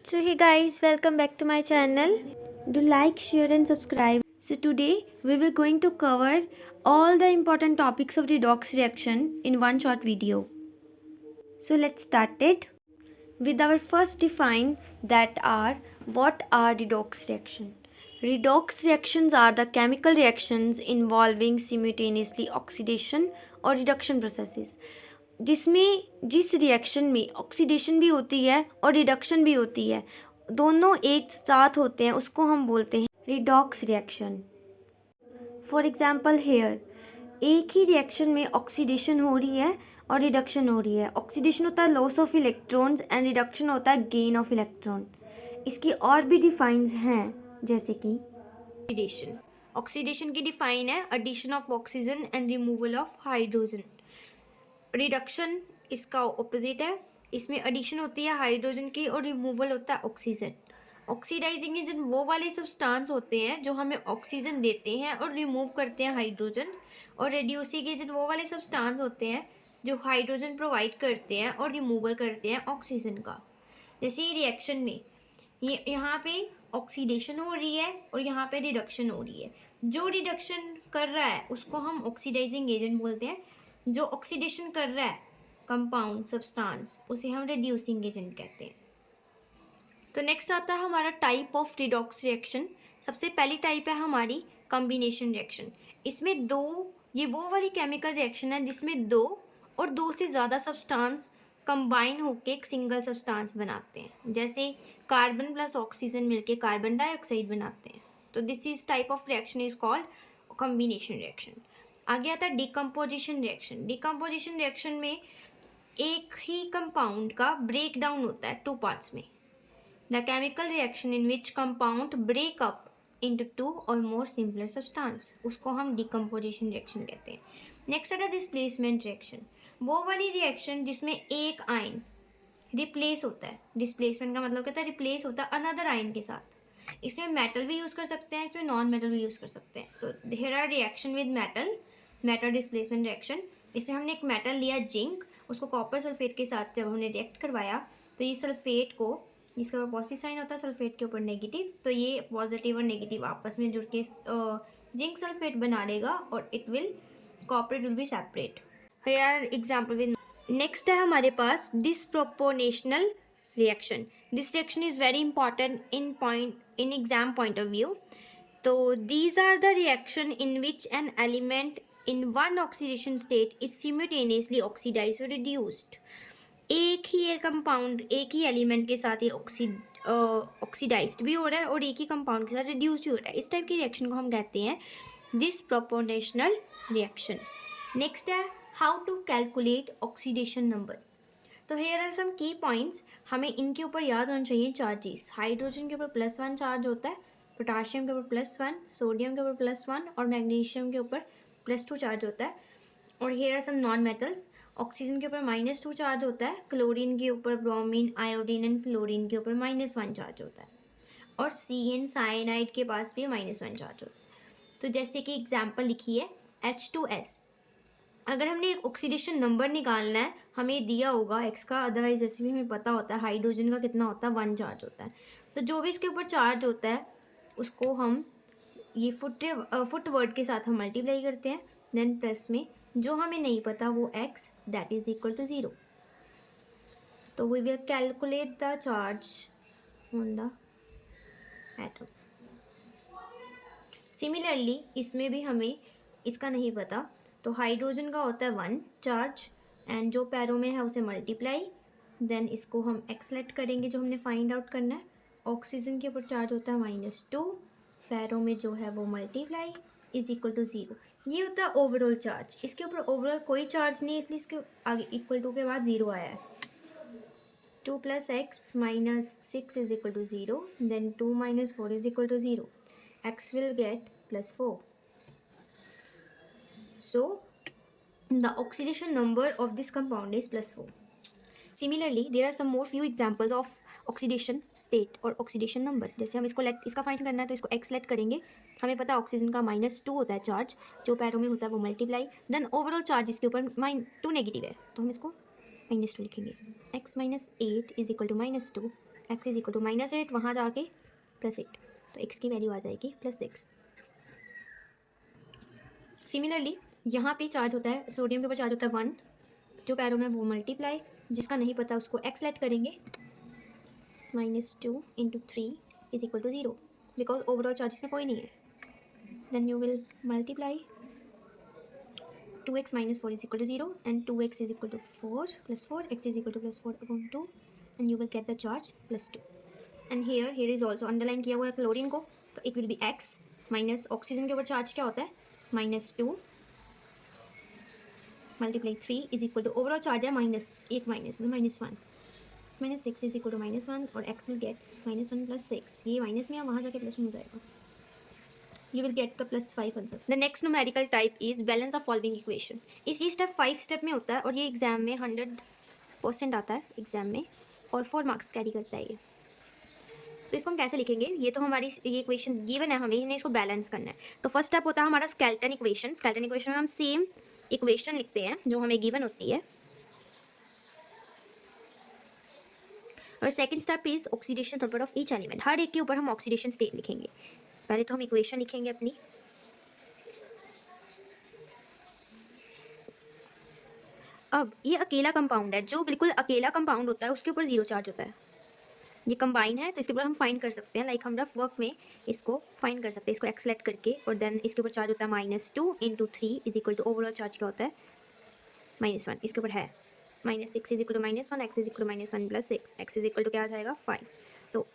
So hey guys, welcome back to my channel. Do like, share and subscribe. So today we will going to cover all the important topics of redox reaction in one short video. So let's start it with our first define that are what are redox reaction. Redox reactions are the chemical reactions involving simultaneously oxidation और reduction processes जिस reaction में oxidation भी होती है और reduction भी होती है, दोनों एक साथ होते हैं, उसको हम बोलते हैं redox reaction. For example hair, एक ही रिएक्शन में ऑक्सीडेशन हो रही है और रिडक्शन हो रही है. ऑक्सीडेशन होता है loss of electrons and reduction होता है गेन ऑफ इलेक्ट्रॉन. इसकी और भी डिफाइंस हैं, जैसे कि ऑक्सीडेशन. ऑक्सीडेशन की डिफाइन है addition of oxygen and removal of hydrogen. Reduction इसका ऑपोजिट है, इसमें एडिशन होती है हाइड्रोजन की और रिमूवल होता है ऑक्सीजन. ऑक्सीडाइजिंग एजेंट वो वाले सब्सटेंस होते हैं जो हमें ऑक्सीजन देते हैं और रिमूव करते हैं हाइड्रोजन, और रिड्यूसिंग एजेंट वो वाले सब्सटेंस होते हैं जो हाइड्रोजन प्रोवाइड करते हैं और रिमूवल करते हैं ऑक्सीजन का. जैसे रिएक्शन में यहाँ पे ऑक्सीडेशन हो रही है और यहाँ पे रिडक्शन हो रही है. जो रिडक्शन कर रहा है उसको हम ऑक्सीडाइजिंग एजेंट बोलते हैं, जो ऑक्सीडेशन कर रहा है कंपाउंड सब्सटेंस उसे हम रिड्यूसिंग एजेंट कहते हैं. तो नेक्स्ट आता है हमारा टाइप ऑफ रिडॉक्स रिएक्शन. सबसे पहली टाइप है हमारी कॉम्बिनेशन रिएक्शन. इसमें दो, ये वो वाली केमिकल रिएक्शन है जिसमें दो और दो से ज़्यादा सब्सटेंस कंबाइन होकर एक सिंगल सब्सटेंस बनाते हैं. जैसे कार्बन प्लस ऑक्सीजन मिलके कार्बन डाइऑक्साइड बनाते हैं. तो this is type of reaction is called combination reaction. आगे आता है डिकम्पोजिशन रिएक्शन. डिकम्पोजिशन रिएक्शन में एक ही कंपाउंड का ब्रेक डाउन होता है टू पार्ट्स में. The chemical reaction in which compound break up into two और मोर सिंपलर सब्सटेंस, उसको हम डिकम्पोजिशन रिएक्शन कहते हैं. नेक्स्ट आता है डिस्प्लेसमेंट रिएक्शन. वो वाली रिएक्शन जिसमें एक आयन रिप्लेस होता है. डिस्प्लेसमेंट का मतलब कहता है रिप्लेस होता है अनदर आयन के साथ. इसमें मेटल भी यूज़ कर सकते हैं, इसमें नॉन मेटल भी यूज़ कर सकते हैं. तो there are reaction with metal displacement reaction. इसमें हमने एक मेटल लिया जिंक, उसको कॉपर सल्फेट के साथ जब हमने रिएक्ट करवाया तो ये सल्फेट को, इसके ऊपर पॉजिटिव साइन होता है, सल्फेट के ऊपर नेगेटिव, तो ये पॉजिटिव और नेगेटिव आपस में जुड़ के जिंक सल्फेट बना देगा और it will copper will be separate. Here are example with. Next है हमारे पास disproportional reaction. This reaction is very important in exam point of view. तो these are the reaction in which an element in one oxidation state is simultaneously oxidized or reduced. एक ही ये compound एक ही element के साथ ये oxidised भी हो रहा है और एक ही कंपाउंड के साथ रिड्यूस भी हो रहा है. इस टाइप की रिएक्शन को हम कहते हैं डिसप्रोपोर्शनल रिएक्शन. नेक्स्ट है how to calculate oxidation number. तो here are some key points, हमें इनके ऊपर याद होना चाहिए चार्जेस. हाइड्रोजन के ऊपर +1 चार्ज होता है, पोटाशियम के ऊपर +1, सोडियम के ऊपर +1 और मैग्नीशियम के ऊपर +2 चार्ज होता है. और here are some non metals. Oxygen के ऊपर -2 चार्ज होता है, क्लोरीन के ऊपर, ब्रोमीन, आयोडीन एंड फ्लोरीन के ऊपर -1 चार्ज होता है, और CN साइनाइड के पास भी -1 चार्ज होता है. तो जैसे कि एग्जांपल लिखी है H2S. अगर हमने एक ऑक्सीडेशन नंबर निकालना है, हमें दिया होगा x का, अदरवाइज जैसे भी हमें पता होता है हाइड्रोजन का कितना होता है, 1 चार्ज होता है. तो जो भी इसके ऊपर चार्ज होता है उसको हम ये फुट वर्ड के साथ हम मल्टीप्लाई करते हैं, देन प्लस में जो हमें नहीं पता वो x that is equal to 0. तो we will calculate the charge on the atom. Similarly इसमें भी हमें इसका नहीं पता, तो हाइड्रोजन का होता है 1 चार्ज एंड जो पैरों में है उसे मल्टीप्लाई, देन इसको हम x लेट करेंगे जो हमने फाइंड आउट करना है. ऑक्सीजन के ऊपर चार्ज होता है -2, पैरों में जो है वो मल्टीप्लाई इज इक्वल टू 0. ये होता है ओवरऑल चार्ज. इसके ऊपर ओवरऑल कोई चार्ज नहीं है, इसलिए इसके आगे इक्वल टू के बाद 0 आया है. 2 + x - 6 is equal to 0, then 2 - 4 is equal to 0. x will get +4. So the oxidation number of this compound is +4. Similarly, there are some more few examples of oxidation state और oxidation number. जैसे हम इसका find करना है तो इसको x late करेंगे. हमें पता है ऑक्सीजन का -2 होता है चार्ज, जो पैरों में होता है वो मल्टीप्लाई, देन ओवरऑल चार्ज इसके ऊपर -2 नेगेटिव है तो हम इसको -2 लिखेंगे. x - 8 is equal to -2, x is equal to -8, वहाँ जाके +8, तो x की वैल्यू आ जाएगी +6। सिमिलरली यहाँ पे चार्ज होता है, सोडियम के ऊपर चार्ज होता है 1, जो पैरों में वो मल्टीप्लाई, जिसका नहीं पता उसको x लेट करेंगे, -2 × 3 is equal to 0, because overall charge इसमें कोई नहीं है। Then you will multiply 2x - 4 is equal to 0 and 2x is equal to 4 plus 4, x is equal to +4 upon 2, and you will get the charge +2. And here is also underline किया हुआ है chlorine को, तो it will be x minus oxygen के ऊपर charge क्या होता है -2 multiply 3 is equal to overall charge है -1 -6 इज इक्वल टू -1, और x will get -1 + 6, ये माइनस में वहाँ जाके +1 हो जाएगा। You will get the +5 answer. The next numerical type is balance of following equation। इसी स्टेप 5 स्टेप में होता है और ये एग्जाम में 100% आता है एग्जाम में, और 4 मार्क्स कैरी करता है ये। तो इसको हम कैसे लिखेंगे, ये तो हमारी ये इक्वेशन गिवन है, हमें इन्हें इसको बैलेंस करना है। तो फर्स्ट स्टेप होता है हमारा स्केलेटन इक्वेशन। स्केलेटन इक्वेशन में हम सेम इक्वेशन लिखते हैं जो हमें गिवन होती है, और second step is oxidation number of each element. हर एक के ऊपर हम ऑक्सीडेशन स्टेट लिखेंगे। पहले तो हम इक्वेशन लिखेंगे अपनी, अब ये अकेला कंपाउंड है, जो बिल्कुल अकेला कंपाउंड होता है उसके ऊपर 0 चार्ज होता है। ये कंबाइन है तो इसके ऊपर हम फाइंड कर सकते हैं, लाइक हम रफ वर्क में इसको फाइंड कर सकते हैं, इसको एक्सलेट करके, और देन इसके ऊपर चार्ज होता है -2 × 3 is equal to overall charge क्या होता है -1, इसके ऊपर है -6 is equal to -1, x is equal to -1 + 6, x is equal to क्या आ जाएगा 5। तो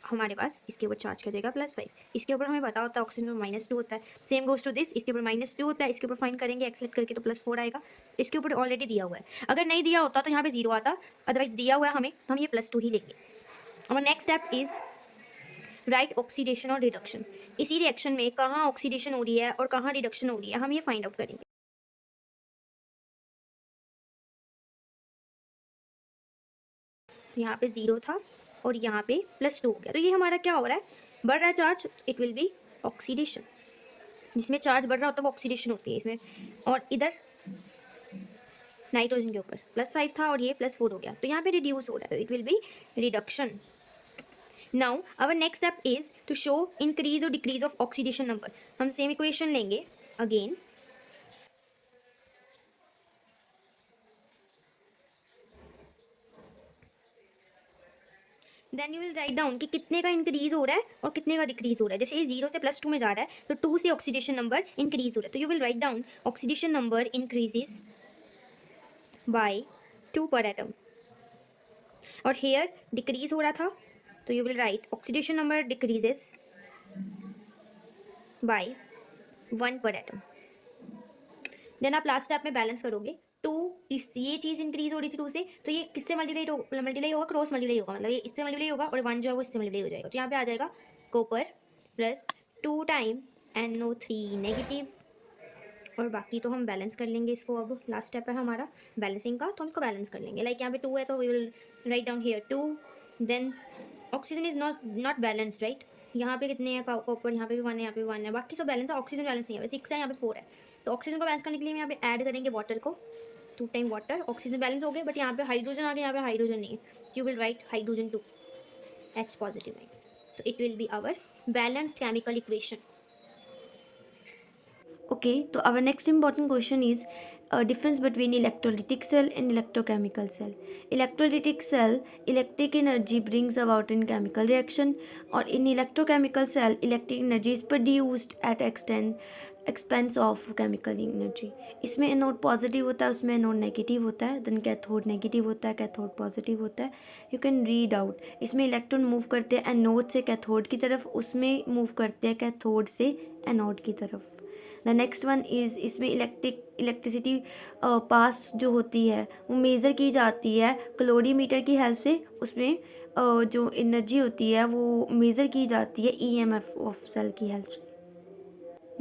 हमारे पास इसके ऊपर चार्ज क्या जाएगा +5, इसके ऊपर हमें पता होता है ऑक्सीजन में -2 होता है, सेम गोज टू दिस, इसके ऊपर -2 होता है, इसके ऊपर फाइंड करेंगे एक्सलेट करके तो +4 आएगा, इसके ऊपर ऑलरेडी दिया हुआ है, अगर नहीं दिया होता तो यहाँ पे 0 आता, अदरवाइज दिया हुआ है हमें तो हम ये +2 ही लेंगे। और next step is right oxidation और रिडक्शन। इसी रिएक्शन में कहाँ ऑक्सीडेशन हो रही है और कहाँ रिडक्शन हो रही है हम ये फाइंड आउट करेंगे। तो यहाँ पे 0 था और यहाँ पे +2 हो गया, तो ये हमारा क्या हो रहा है, बढ़ रहा है charge, it will B oxidation. जिसमें चार्ज बढ़ रहा होता है वो ऑक्सीडेशन होती है इसमें, और इधर नाइट्रोजन के ऊपर +5 था और ये +4 हो गया, तो यहाँ पे रिड्यूस हो रहा है, तो it will be reduction. Now our next step is to show increase और डिक्रीज ऑफ ऑक्सीडेशन नंबर। हम सेम इक्वेशन लेंगे again, then you will write down कि कितने का इंक्रीज हो रहा है और कितने का डिक्रीज हो रहा है। जैसे ये 0 से +2 में जा रहा है तो 2 से ऑक्सीडेशन नंबर इंक्रीज हो रहा है, तो you will write down oxidation number increases by 2 पर एटम, और हेयर डिक्रीज हो रहा था तो you will right oxidation number decreases by 1 पर एटम। देन आप लास्ट स्टेप में बैलेंस करोगे, 2 ये चीज़ इंक्रीज हो रही थी 2 से, तो ये किससे मल्टीप्लाई होगा, क्रॉस मल्टीप्लाई होगा, मतलब ये इससे मल्टीप्लाई होगा और 1 जो है वो इससे मल्टीप्लाई हो जाएगा, तो यहाँ पे आ जाएगा कॉपर +2 टाइम NO3 नेगेटिव, और बाकी तो हम बैलेंस कर लेंगे इसको। अब लास्ट स्टेप है हमारा बैलेंसिंग का, तो हम इसको बैलेंस कर लेंगे, लाइक यहाँ पे 2 है तो we will write down here 2, then oxygen is not balanced right, यहाँ पे कितने हैं कॉपर, यहाँ पे भी 1 है, यहाँ पे भी 1 है, बाकी सब बैलेंस है, ऑक्सीजन बैलेंस नहीं है, 6 है, यहाँ पे 4 है, तो ऑक्सीजन को बैलेंस करने के लिए हम यहाँ पे ऐड करेंगे वाटर को, 2 टाइम वाटर, ऑक्सीजन बैलेंस हो गए, बट यहाँ पे हाइड्रोजन आ गया, यहाँ पे हाइड्रोजन नहीं है, you will write hydrogen 2 H positive ions, तो it will be our balanced chemical equation. Okay, so our next important question is difference between electrolytic cell and electrochemical cell. Electrolytic cell, electric energy brings about in chemical reaction, or in electrochemical cell, electric energy is produced at expense of chemical energy. इसमें anode positive होता है, उसमें anode negative होता है, then cathode negative होता है, cathode positive होता है। यू कैन रीड आउट, इसमें इलेक्ट्रॉन मूव करते हैं एनोड से कैथोड की तरफ, उसमें मूव करते हैं कैथोड से एनोड की तरफ। द नेक्स्ट वन इज़, इसमें इलेक्ट्रिसिटी पास जो होती है वो मेज़र की जाती है क्लोरीमीटर की हेल्प से, उसमें जो एनर्जी होती है वो मेज़र की जाती है EMF ऑफ सेल की हेल्प से।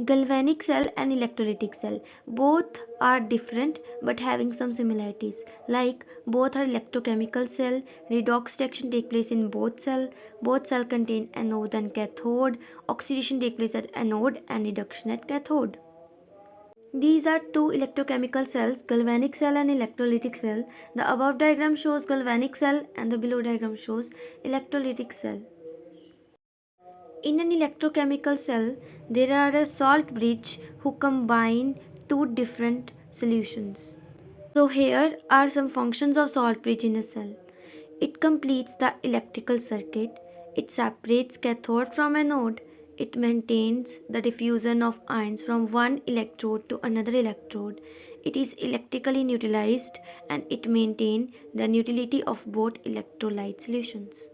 Galvanic cell and electrolytic cell both are different but having some similarities, like both are electrochemical cell, redox reaction take place in both cell contain anode and cathode, oxidation take place at anode and reduction at cathode. These are two electrochemical cells, galvanic cell and electrolytic cell. The above diagram shows galvanic cell and the below diagram shows electrolytic cell. In an electrochemical cell, there are a salt bridge who combine two different solutions. So here are some functions of salt bridge in a cell. It completes the electrical circuit. It separates cathode from anode. It maintains the diffusion of ions from one electrode to another electrode. It is electrically neutralized and it maintains the neutrality of both electrolyte solutions.